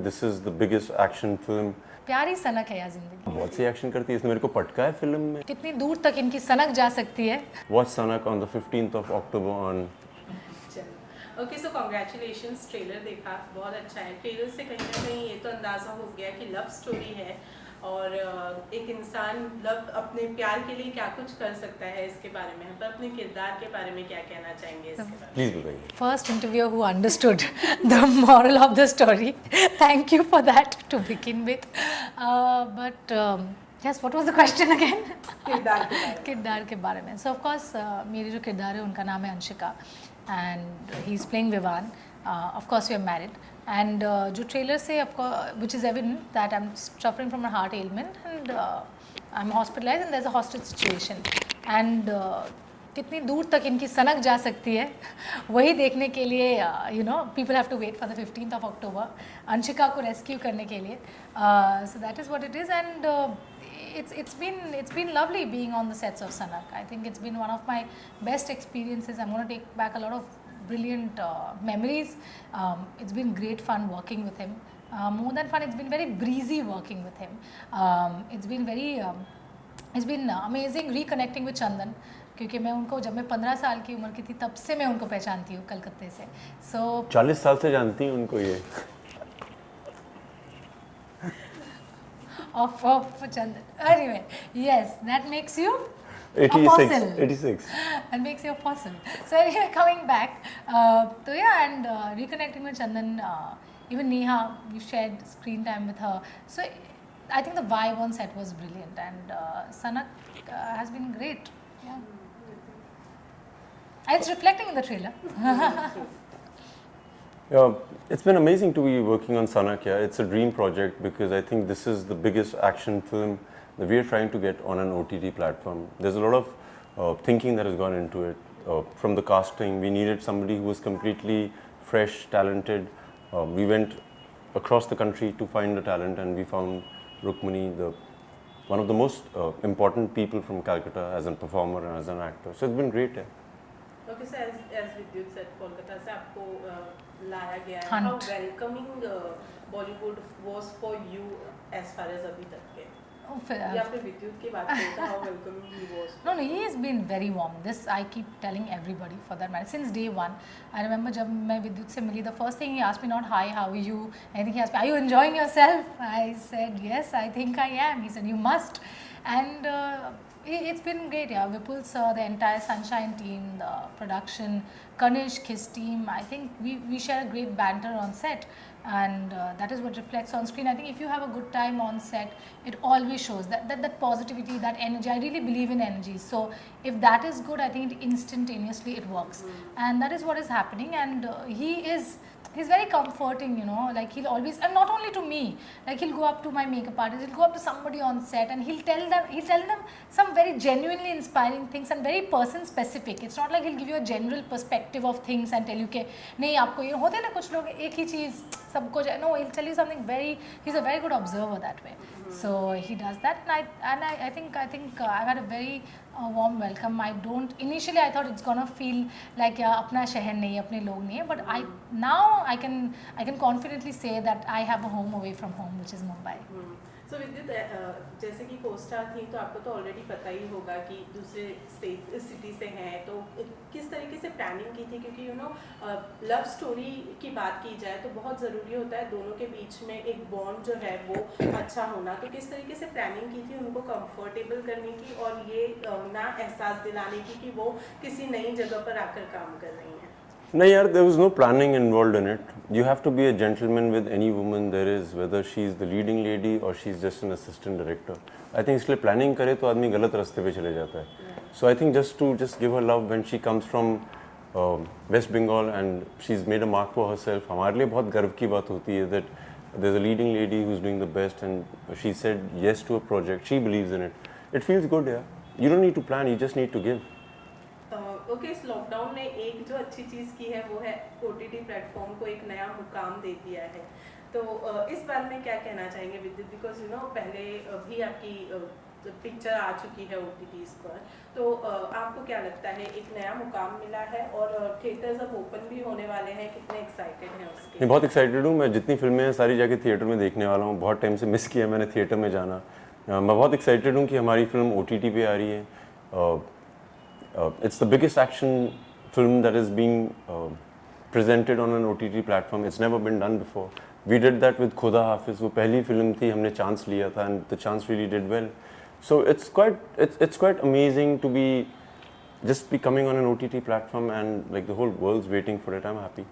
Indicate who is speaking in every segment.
Speaker 1: This is the biggest action film.
Speaker 2: प्यारी सनक है यार जिंदगी।
Speaker 1: बहुत सी एक्शन करती है, इसने मेरे को पटका है फिल्म में।
Speaker 2: कितनी दूर तक इनकी सनक जा सकती है।
Speaker 1: Watch Sanak on the 15th of October on.
Speaker 3: Okay so congratulations, trailer देखा, बहुत अच्छा है। ट्रेलर से कहीं ना कहीं ये तो अंदाज़ा हो गया कि लव स्टोरी है और एक इंसान लव अपने प्यार के लिए क्या कुछ कर सकता है इसके बारे में। पर अपने किरदार के बारे में क्या कहना चाहेंगे इसके बारे में?
Speaker 1: Please बताइए।
Speaker 2: First interviewer who understood the moral of the story. Thank you for that to begin with. Yes, what was the question again? किरदार के बारे में। So of course मेरी जो किरदार है उनका नाम है Anshika and he's playing Vivan. Of course we are married. And जो ट्रेलर से which is evident that I'm suffering from a heart ailment and I'm hospitalized and there's a hostage situation. And कितनी दूर तक इनकी सनक जा सकती है वही देखने के लिए people have to wait for the 15th of October Anshika को रेस्क्यू करने के लिए. So that is what it is and it's been lovely being on the sets of Sanak. I think it's been one of my best experiences. I'm going to take back a lot of brilliant memories. It's been great fun working with him. More than fun, it's been very breezy working with him. It's been amazing reconnecting with Chandan. क्योंकि मैं उनको जब मैं 15 साल की उम्र की थी तब से मैं उनको पहचानती हूँ कलकत्ते से. So
Speaker 1: 40 साल से जानती हूँ उनको ये.
Speaker 2: of Chandan. Anyway, yes, that makes you
Speaker 1: 86.
Speaker 2: That makes you a fossil. So anyway, coming back, so yeah, and reconnecting with Chandan, even Neha, we shared screen time with her. So I think the vibe on set was brilliant, and Sanak has been great. Yeah, and it's reflecting in the trailer.
Speaker 1: Yeah, it's been amazing to be working on Sanak. Yeah, it's a dream project because I think this is the biggest action film that we are trying to get on an OTT platform. There's a lot of thinking that has gone into it. From the casting, we needed somebody who was completely fresh, talented. We went across the country to find the talent, and we found Rukmini, one of the most important people from Calcutta as a performer and as an actor. So it's been great. Yeah.
Speaker 3: Okay, so as Vidyut said, Kolkata से आपको लाया गया है.
Speaker 2: Hunt.
Speaker 3: How welcoming Bollywood was for you as far as अभी तक के? या फिर विद्युत की बात करें तो how welcoming he was?
Speaker 2: No, he has been very warm. This I keep telling everybody for that matter. Since day one, I remember जब मैं विद्युत से मिली, the first thing he asked me not hi, how are you? I think he asked me, are you enjoying yourself? I said yes, I think I am. He said you must, and it's been great. Yeah, Vipul sir, the entire Sunshine team, the production, Kanishk, his team. I think we share a great banter on set. And that is what reflects on screen. I think if you have a good time on set, it always shows that positivity, that energy. I really believe in energy. So if that is good, I think instantaneously it works. And that is what is happening. And he's very comforting, like he'll always, and not only to me, like he'll go up to my makeup artist, he'll go up to somebody on set and he'll tell them some very genuinely inspiring things and very person specific. It's not like he'll give you a general perspective of things and tell you कि नहीं आपको ये होते हैं ना कुछ लोग एक ही चीज़ सबको no, he'll tell you something he's a very good observer that way. So he does that, and I think I've had a very warm welcome. Initially I thought it's gonna feel like अपना शहर नहीं अपने लोग नहीं है, but now I can confidently say that I have a home away from home, which is Mumbai.
Speaker 3: So विद्युत जैसे कि कोस्टार थी तो आपको तो ऑलरेडी पता ही होगा कि दूसरे सिटी से हैं, तो किस तरीके से प्लानिंग की थी? क्योंकि लव स्टोरी की बात की जाए तो बहुत ज़रूरी होता है दोनों के बीच में एक बॉन्ड जो है वो अच्छा होना. तो किस तरीके से प्लानिंग की थी उनको कंफर्टेबल करने की और ये ना एहसास दिलाने की कि वो किसी नई जगह पर आकर काम कर रही हैं?
Speaker 1: No, yaar, there was no planning involved in it. You have to be a gentleman with any woman there is, whether she's the leading lady or she's just an assistant director. I think इसलिए planning करे तो आदमी गलत रास्ते पे चले जाता है. So I think just give her love when she comes from West Bengal and she's made a mark for herself. हमारे लिए बहुत गर्व की बात होती है that there's a leading lady who's doing the best and she said yes to a project. She believes in it. It feels good, yeah. You don't need to plan. You just need to give.
Speaker 3: Okay, इस lockdown ने एक जो अच्छी चीज़ की है वो है OTT platform को एक नया मुकाम दे दिया है. तो इस बारे में क्या कहना चाहेंगे विद्युत? बिकॉज पहले भी आपकी पिक्चर आ चुकी है OTTs पर, तो आपको क्या लगता है एक नया मुकाम मिला है और थिएटर्स अब ओपन भी होने वाले हैं, कितने एक्साइटेड हैं उसके?
Speaker 1: मैं बहुत एक्साइटेड हूँ। मैं जितनी फिल्में हैं सारी जाके थिएटर में देखने वाला हूँ। बहुत टाइम से मिस किया मैंने थिएटर में जाना। मैं बहुत एक्साइटेड हूँ कि हमारी फिल्म OTT पे आ रही है। It's the biggest action film that is being presented on an OTT platform. It's never been done before. We did that with Khuda Hafiz. वो पहली फिल्म थी, हमने चांस लिया था and the chance really did well. So it's quite amazing to be just be coming on an OTT platform and like the whole world's waiting for it. I'm happy.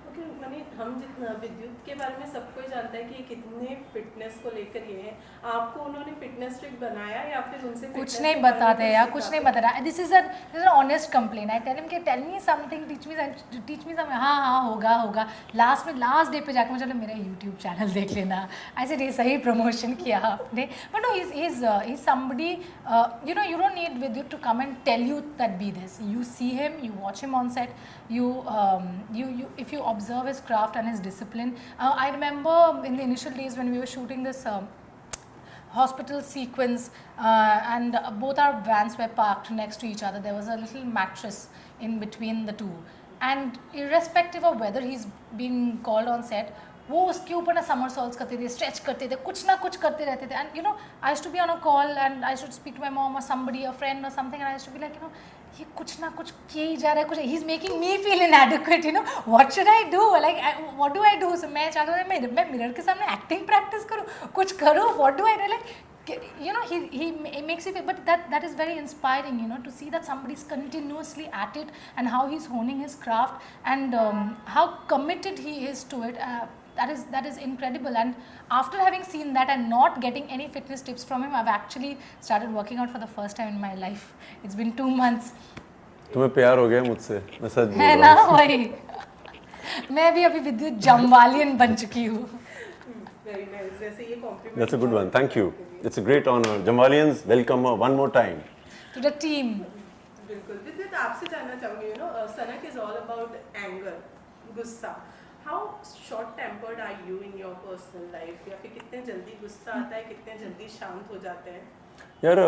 Speaker 3: Okay money, हम जितना विद्युत के बारे में सब कोई जानता है कि कितने फिटनेस को लेकर ये हैं, आपको उन्होंने फिटनेस ट्रिक बनाया या फिर उनसे
Speaker 2: कुछ नहीं बताते यार, कुछ नहीं बताना। This is an honest complain. I tell him कि tell me something, teach me something. हाँ हाँ होगा। लास्ट डे पे जाकर मुझे बोला मेरा यूट्यूब चैनल देख लेना। आई सेड ये सही प्रमोशन किया आपने। But no, he is somebody, you know, you don't need Vidyut to come and tell you that be this. You see him, you watch him on set, if you observe his craft and his discipline. I remember in the initial days when we were shooting this hospital sequence, and both our vans were parked next to each other. There was a little mattress in between the two, and irrespective of whether he's being called on set, वो उसके ऊपर ना somersaults करते थे, stretch करते थे, कुछ ना कुछ करते रहते थे. And you know, I used to be on a call and I should speak to my mom or somebody, a friend or something, and I used to be like, you know, ये कुछ ना कुछ किए ही जा रहा है, कुछ he's making me feel inadequate, you know, what should I do, like what do I do? So मैं चाहता हूँ मैं मिरर के सामने acting practice करूँ, कुछ करूँ, what do I do, like, you know, he makes you feel, but that is very inspiring, you know, to see that somebody's continuously at it and how he's honing his craft and how committed he is to it. That is incredible. And after having seen that and not getting any fitness tips from him, I've actually started working out for the first time in my life. It's been 2 months.
Speaker 1: तुम्हें प्यार हो गया मुझसे, मैं सच बोल
Speaker 2: है
Speaker 1: रहा
Speaker 2: ना
Speaker 1: हूँ।
Speaker 2: वही। मैं भी अभी विद्युत जमवालियन बन चुकी हूँ।
Speaker 3: वेरी नाइस, जैसे ये complement.
Speaker 1: That's a good one. Thank you. It's a great honor. Jamalians, welcome one more time.
Speaker 2: To the team.
Speaker 3: बिल्कुल। विद्युत, आपसे जानना चाहूँगी, you know, सनक is all about anger, गुस्सा। How short tempered are you in your personal life? या फिर कितने जल्दी गुस्सा आता है, कितने जल्दी शांत हो जाते हैं?
Speaker 1: यार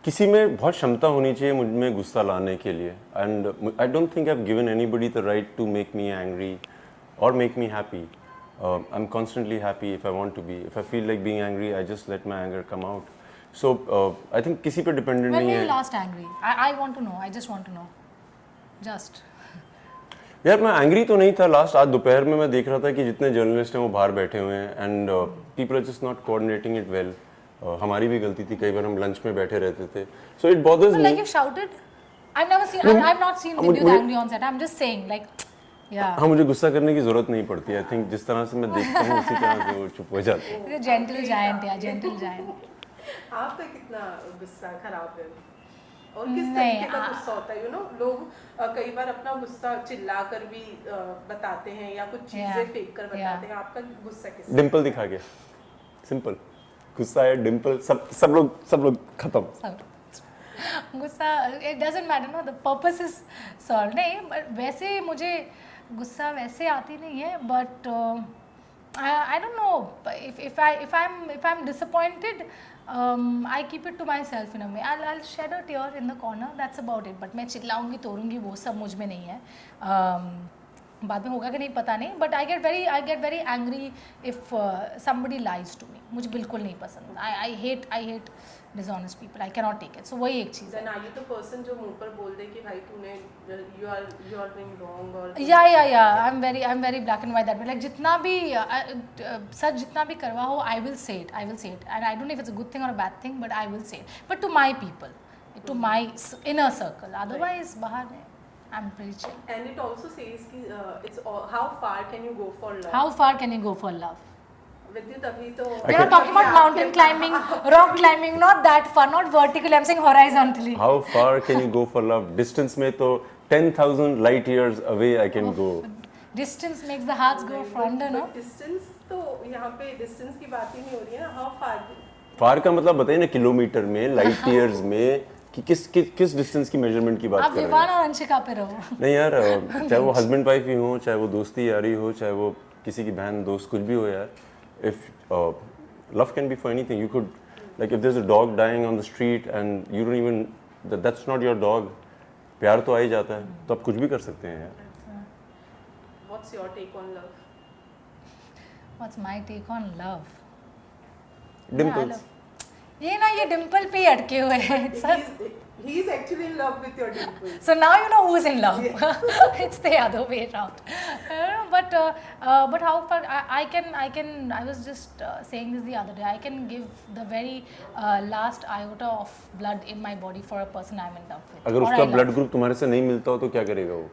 Speaker 1: किसी में बहुत क्षमता होनी चाहिए मुझ में गुस्सा लाने के लिए, and I don't think I have given anybody the right to make me angry or make me happy. I am constantly happy if I want to be. If I feel like being angry, I just let my anger come out. So I think किसी पे dependent
Speaker 2: When
Speaker 1: नहीं
Speaker 2: were you
Speaker 1: है.
Speaker 2: last angry? I want to know. I just want to know. Just.
Speaker 1: यार मैं angry तो नहीं था last. आज दोपहर में मैं देख रहा था कि जितने जर्नलिस्ट हैं वो बाहर बैठे हुए हैं and people are just not coordinating it well. हमारी भी गलती थी, कई बार हम लंच में बैठे रहते थे. So it bothers
Speaker 2: But
Speaker 1: me.
Speaker 2: like you shouted. I've never seen. I've not seen Vidyut angry on set. I'm just saying, like, yeah.
Speaker 1: हाँ, मुझे गुस्सा करने की जरूरत नहीं पड़ती. आई थिंक जिस तरह से मैं देखता हूँ उसी तरह से वो चुप हो जाते हैं.
Speaker 2: He's a gentle giant, yeah, gentle giant.
Speaker 3: आपका कितना गुस्सा खराब है और किस
Speaker 2: नहीं,
Speaker 3: तरीके का गुस्सा होता है? यू नो, लोग कई बार अपना गुस्सा चिल्ला कर भी बताते हैं या कुछ चीजें फेंक कर बताते हैं. आपका गुस्सा किस?
Speaker 1: डिम्पल दिखा के, सिंपल. गुस्सा है, डिम्पल, सब लोग खत्म.
Speaker 2: गुस्सा, it doesn't matter, no, the purpose is solved. नहीं, but वैसे मुझे गुस्सा वैसे आती नहीं है, but I don't know, if I'm disappointed, I keep it to myself in a way. I'll shed a tear in the corner, that's about it. But मैं चिल्लाऊंगी तोड़ूंगी वो सब मुझ में नहीं है. बाद में होगा कि नहीं पता नहीं, but I get very angry if somebody lies to me. मुझे बिल्कुल नहीं पसंद. I hate dishonest people. I cannot take it. So वही एक चीज़ है.
Speaker 3: Then are you the person जो मुंह पर बोल दे कि भाई तूने you are doing wrong or?
Speaker 2: Yeah. I'm very black and white that way. Like जितना भी सच जितना भी करवा हो, I will say it. And I don't know if it's a good thing or a bad thing, but I will say it. But to my people, to my inner circle. Otherwise बाहर में I'm pretty chill.
Speaker 3: And it also says कि it's how far can you go for love?
Speaker 2: How far can you go for love?
Speaker 3: विद्युत, अभी तो
Speaker 2: We are not talking about mountain climbing, rock climbing, not that far, not vertically. I'm saying horizontally.
Speaker 1: How far can you go for love? Distance में तो 10,000 light years away I can go.
Speaker 2: Distance makes the hearts go fonder, no?
Speaker 3: Distance तो यहाँ पे distance की बात ही नहीं हो रही है ना. How far?
Speaker 1: फार का मतलब बताइए ना, किलोमीटर में, लाइट ईयर्स में, कि किस डिस्टेंस की मेजरमेंट की बात
Speaker 2: आप
Speaker 1: कर रहे
Speaker 2: विवान
Speaker 1: हैं.
Speaker 2: और अंशिका पे रहो.
Speaker 1: नहीं यार, चाहे वो हस्बैंड वाइफ ही हो, चाहे वो दोस्ती यारी हो, चाहे वो किसी की बहन दोस्त कुछ भी हो यार. If love can be for anything, you could Like if there's a dog dying on the street and you don't even, that's not your dog, प्यार तो आ ही जाता है, तो आप कुछ भी कर सकते हैं यार.
Speaker 3: What's your take on love?
Speaker 2: What's my take on love?
Speaker 1: Dimples.
Speaker 2: ये ना ये डिम्पल पे ही अटके हुए हैं. It's a-
Speaker 3: He is actually in love with your dimples.
Speaker 2: So now you know who's in love. It's the other way around. But how far I was just saying this the other day. I can give the very last iota of blood in my body for a person I'm in love with.
Speaker 1: अगर
Speaker 2: or I
Speaker 1: उसका
Speaker 2: love.
Speaker 1: Blood group तुम्हारे से नहीं मिलता हो तो क्या करेगा वो?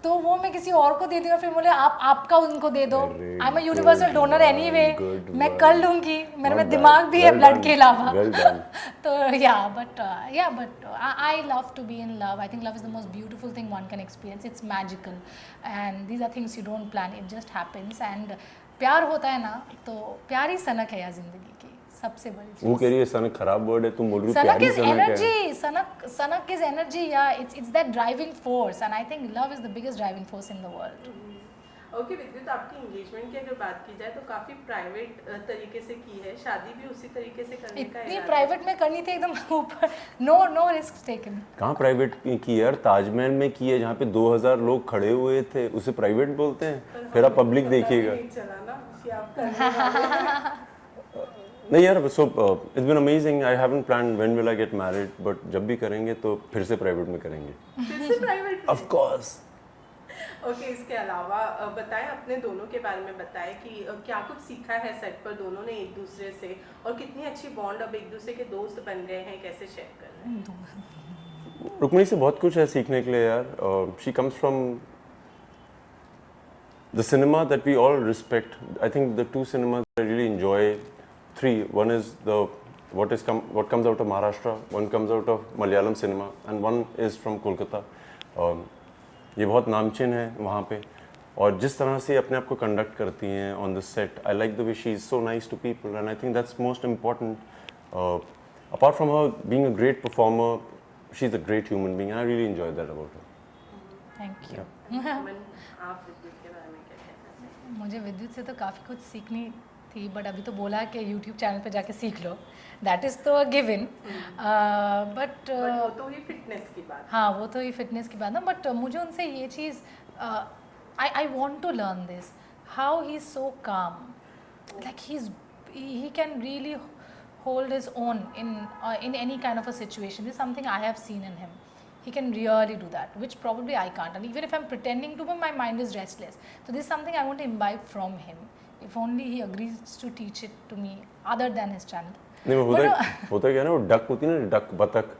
Speaker 2: तो वो मैं किसी और को दे दूँ और फिर बोले आप आपका उनको दे दो.
Speaker 1: Very
Speaker 2: I am a universal
Speaker 1: good
Speaker 2: donor
Speaker 1: one,
Speaker 2: anyway.
Speaker 1: good
Speaker 2: मैं
Speaker 1: one.
Speaker 2: कर लूँगी. मेरे में
Speaker 1: Not
Speaker 2: दिमाग
Speaker 1: bad.
Speaker 2: भी है
Speaker 1: Well
Speaker 2: ब्लड
Speaker 1: done.
Speaker 2: के अलावा.
Speaker 1: Well done.
Speaker 2: तो yeah, but I love to be in love. I think love is the most beautiful thing one can experience. It's magical, and these are things you don't plan. It just happens. And प्यार होता है ना तो प्यार ही सनक है यार जिंदगी की सबसे बड़ी चीज.
Speaker 1: वो कह रही है सनक खराब वर्ड है, तुम बोल रही हो
Speaker 2: Sanak
Speaker 1: प्यारी
Speaker 2: is
Speaker 1: सनक है.
Speaker 2: energy. Sanak is energy. Yeah, it's that driving force, and I think love is the biggest driving force in the world.
Speaker 3: Okay विद्युत, आपकी एंगेजमेंट की अगर बात की जाए तो काफी प्राइवेट तरीके से की है, शादी भी उसी तरीके से करने का
Speaker 2: इतनी
Speaker 3: इरादा है।
Speaker 2: प्राइवेट में करनी थी एकदम ऊपर. No risk taken.
Speaker 1: कहाँ प्राइवेट की यार, ताजमहल में की है जहाँ पे 2000 लोग खड़े हुए थे, उसे प्राइवेट बोलते हैं. फिर आप पब्लिक देखिएगा.
Speaker 3: नहीं चला ना कि आप करने वाले हैं।
Speaker 1: नहीं यार, so it's been amazing. I haven't planned when will I get married, but जब भी करेंगे तो फिर से प्राइवेट में करेंगे.
Speaker 3: फिर से प्राइवेट।
Speaker 1: Of course.
Speaker 3: ओके, इसके अलावा बताएं, अपने दोनों के बारे में बताएं कि क्या कुछ सीखा है सेट पर दोनों ने एक दूसरे से, और कितनी अच्छी बॉन्ड अब एक दूसरे के दोस्त बन गए हैं, कैसे शेयर कर रहे हैं?
Speaker 1: रुक्मिणी से बहुत कुछ है सीखने के लिए यार. She comes from the cinema that we all respect. I think the two cinemas I really enjoy, three. One is what comes out of Maharashtra, one comes out of Malayalam cinema, and one is from Kolkata. ये बहुत नामचीन है वहाँ पे, और जिस तरह से अपने आप को कंडक्ट करती हैं on the set, I like the way she is so nice to people, and I think that's most important. Apart from her being a great performer, she is a great human being. I really enjoy that about her.
Speaker 2: Thank you.
Speaker 3: Aman, आप विद्युत के बारे में क्या कहना चाहेंगे?
Speaker 2: मुझे विद्युत से तो काफ़ी कुछ सीखनी थी, बट अभी तो बोला कि यूट्यूब चैनल पे जाके सीख लो. दैट इज़ तो गिवन. बट
Speaker 3: वो तो ही फिटनेस की बात।
Speaker 2: हाँ, वो तो ये फिटनेस की बात ना. बट मुझे उनसे ये चीज़, I want to learn this, how he is so calm. Like he can really hold his own in any kind of a situation. This is something I have seen in him. He can really do that, which probably I can't. And even if I'm pretending to be, my mind is restless. So this is something I want to imbibe from him. If only he agrees to teach it to me other than his channel.
Speaker 1: नहीं, वो होता क्या है ना, वो duck होती है ना, डक बतख.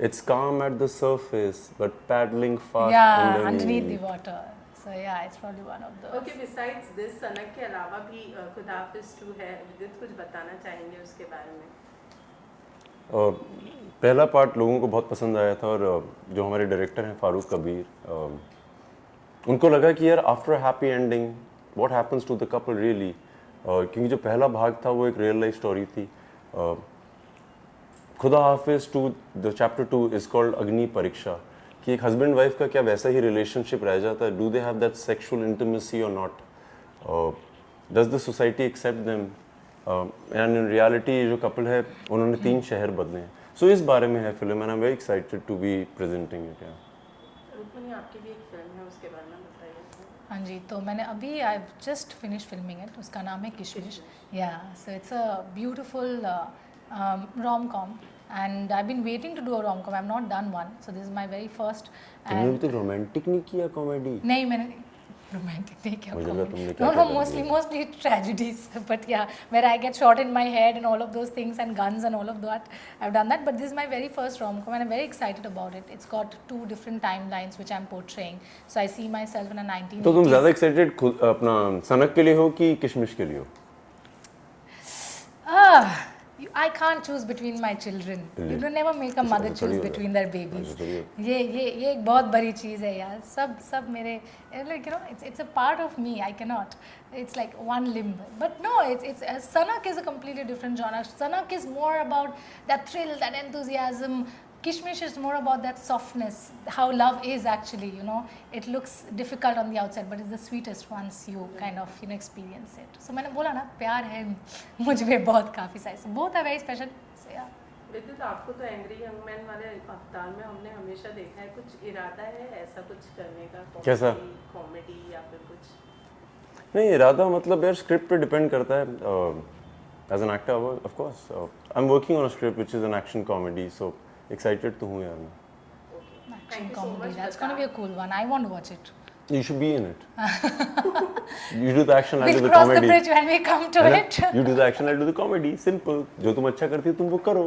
Speaker 1: It's calm at the surface, but paddling fast
Speaker 2: Yeah, underneath the water. So yeah, it's probably one of those.
Speaker 3: Okay, besides this सनक के अलावा भी खुदा हाफिज़ 2 है, विद्युत कुछ बताना चाहेंगे उसके बारे में?
Speaker 1: पहला पार्ट लोगों को बहुत पसंद आया था, और जो हमारे डायरेक्टर हैं फारूक कबीर, उनको लगा कि यार after happy ending what happens to the couple really. क्योंकि जो पहला भाग था वो एक रियल लाइफ स्टोरी थी. खुदा हाफिज़ 2, द चैप्टर 2 इज़ कॉल्ड अग्नि परीक्षा, कि एक हस्बैंड वाइफ का क्या वैसा ही रिलेशनशिप रह जाता है. Do they have that sexual intimacy और not? Does the society accept them? And in reality जो कपल है उन्होंने 3 शहर बदले हैं. सो इस बारे में है film, and I am very excited to be presenting it.
Speaker 3: Rukmini, आपकी भी एक फिल्म है, उसके बारे में बताइए.
Speaker 2: हाँ जी, तो मैंने अभी I just finish filming it. उसका नाम है किशमिश. या so it's a beautiful rom-com, and I've been waiting to do a rom-com. I've not done one, so this is my very first.
Speaker 1: तुमने अभी तक रोमांटिक नहीं किया कॉमेडी?
Speaker 2: नहीं, मैंने रोमांटिक नहीं किया.
Speaker 1: मुझे लगा तुमने क्या
Speaker 2: No,
Speaker 1: किया.
Speaker 2: mostly tragedies. But yeah, where I get shot in my head and all of those things, and guns and all of that. I've done that, but this is my very first rom-com, and I'm very excited about it. It's got 2 different timelines which I'm portraying. So I see myself in a 1980s.
Speaker 1: तो तुम ज़्यादा excited अपना सनक के लिए हो कि किशमिश के लिए हो?
Speaker 2: I can't choose between my children. You don't never make a
Speaker 1: ऐसा
Speaker 2: mother
Speaker 1: थोड़ी
Speaker 2: choose
Speaker 1: होगा.
Speaker 2: between their babies.
Speaker 1: ऐसा थोड़ी होगा.
Speaker 2: ये एक बहुत बड़ी चीज़ है यार. सब मेरे, like, you know, it's a part of me. I cannot. It's like one limb. But no, it's Sanak is a completely different genre. Sanak is more about that thrill, that enthusiasm. Kishmish is more about that softness, how love is actually, you know. It looks difficult on the outside, but it's the sweetest once you kind of, you know, experience it. So मैंने बोला ना, प्यार है मुझ में बहुत काफ़ी सारे. So both are very special. So yeah.
Speaker 3: विद्युत, आपको तो एंग्री यंग मैन वाले अवतार में हमने हमेशा देखा है, कुछ इरादा है ऐसा कुछ करने का?
Speaker 1: कैसा?
Speaker 3: कॉमेडी या फिर कुछ?
Speaker 1: नहीं, इरादा मतलब यार स्क्रिप्ट पे डिपेंड करता है. As an actor of course I am working on a script which is an action comedy, so excited तो हूँ यार मैं.
Speaker 2: Action comedy. That's gonna be a cool one. I want to watch it.
Speaker 1: You should be in it. You do the action, I'll do
Speaker 2: We'll
Speaker 1: the
Speaker 2: cross the
Speaker 1: comedy.
Speaker 2: bridge when we come to
Speaker 1: है ना?
Speaker 2: it.
Speaker 1: You do the action, I'll do the comedy. Simple. जो तुम अच्छा करती हो तुम वो करो.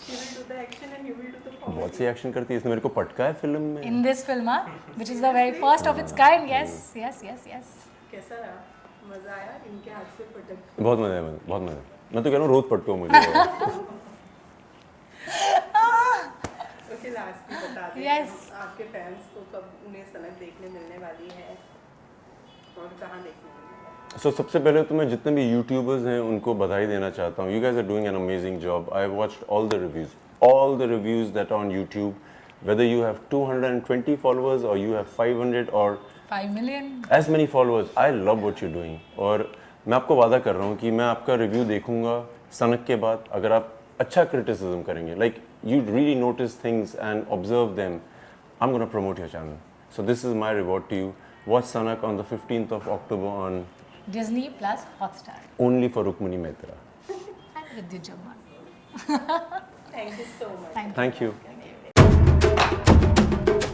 Speaker 3: She will do the action and you will do the comedy.
Speaker 1: बहुत सी एक्शन करती है, इसने मेरे को पटका है फिल्म में.
Speaker 2: In this film, which is the very first of its kind. Yes, yes, yes, yes.
Speaker 3: कैसा रहा? मजा आया इनके हाथ से पटक?
Speaker 1: बहुत मजा है, बहुत मजा. मैं तो कह रहा हूँ रोज पटको मुझे.
Speaker 3: ओके, लास्ट में बता दें
Speaker 2: Yes.
Speaker 3: आपके फैंस को कब उन्हें सनक देखने मिलने वाली है और कहाँ देखने मिलने वाली
Speaker 1: So सबसे पहले तो मैं जितने भी यूट्यूबर्स हैं उनको बधाई देना चाहता हूँ. You guys are doing an amazing job. I watched all the reviews that are on YouTube. Whether you have 220 followers or you have 500 or
Speaker 2: 5 million.
Speaker 1: as many followers, I love what you're doing. और मैं आपको वादा कर रहा हूँ कि मैं आपका रिव्यू देखूंगा सनक के बाद. अगर आप अच्छा क्रिटिसिज्म करेंगे, like you really notice things and observe them, I'm going to promote your channel. So this is my reward to you. Watch Sanak on the 15th of October on
Speaker 2: Disney plus Hotstar.
Speaker 1: only for Rukmini Mehta.
Speaker 2: And Vidyut Jammar.
Speaker 3: Thank you so much.
Speaker 2: Thank you.
Speaker 1: Thank you.
Speaker 2: Thank you.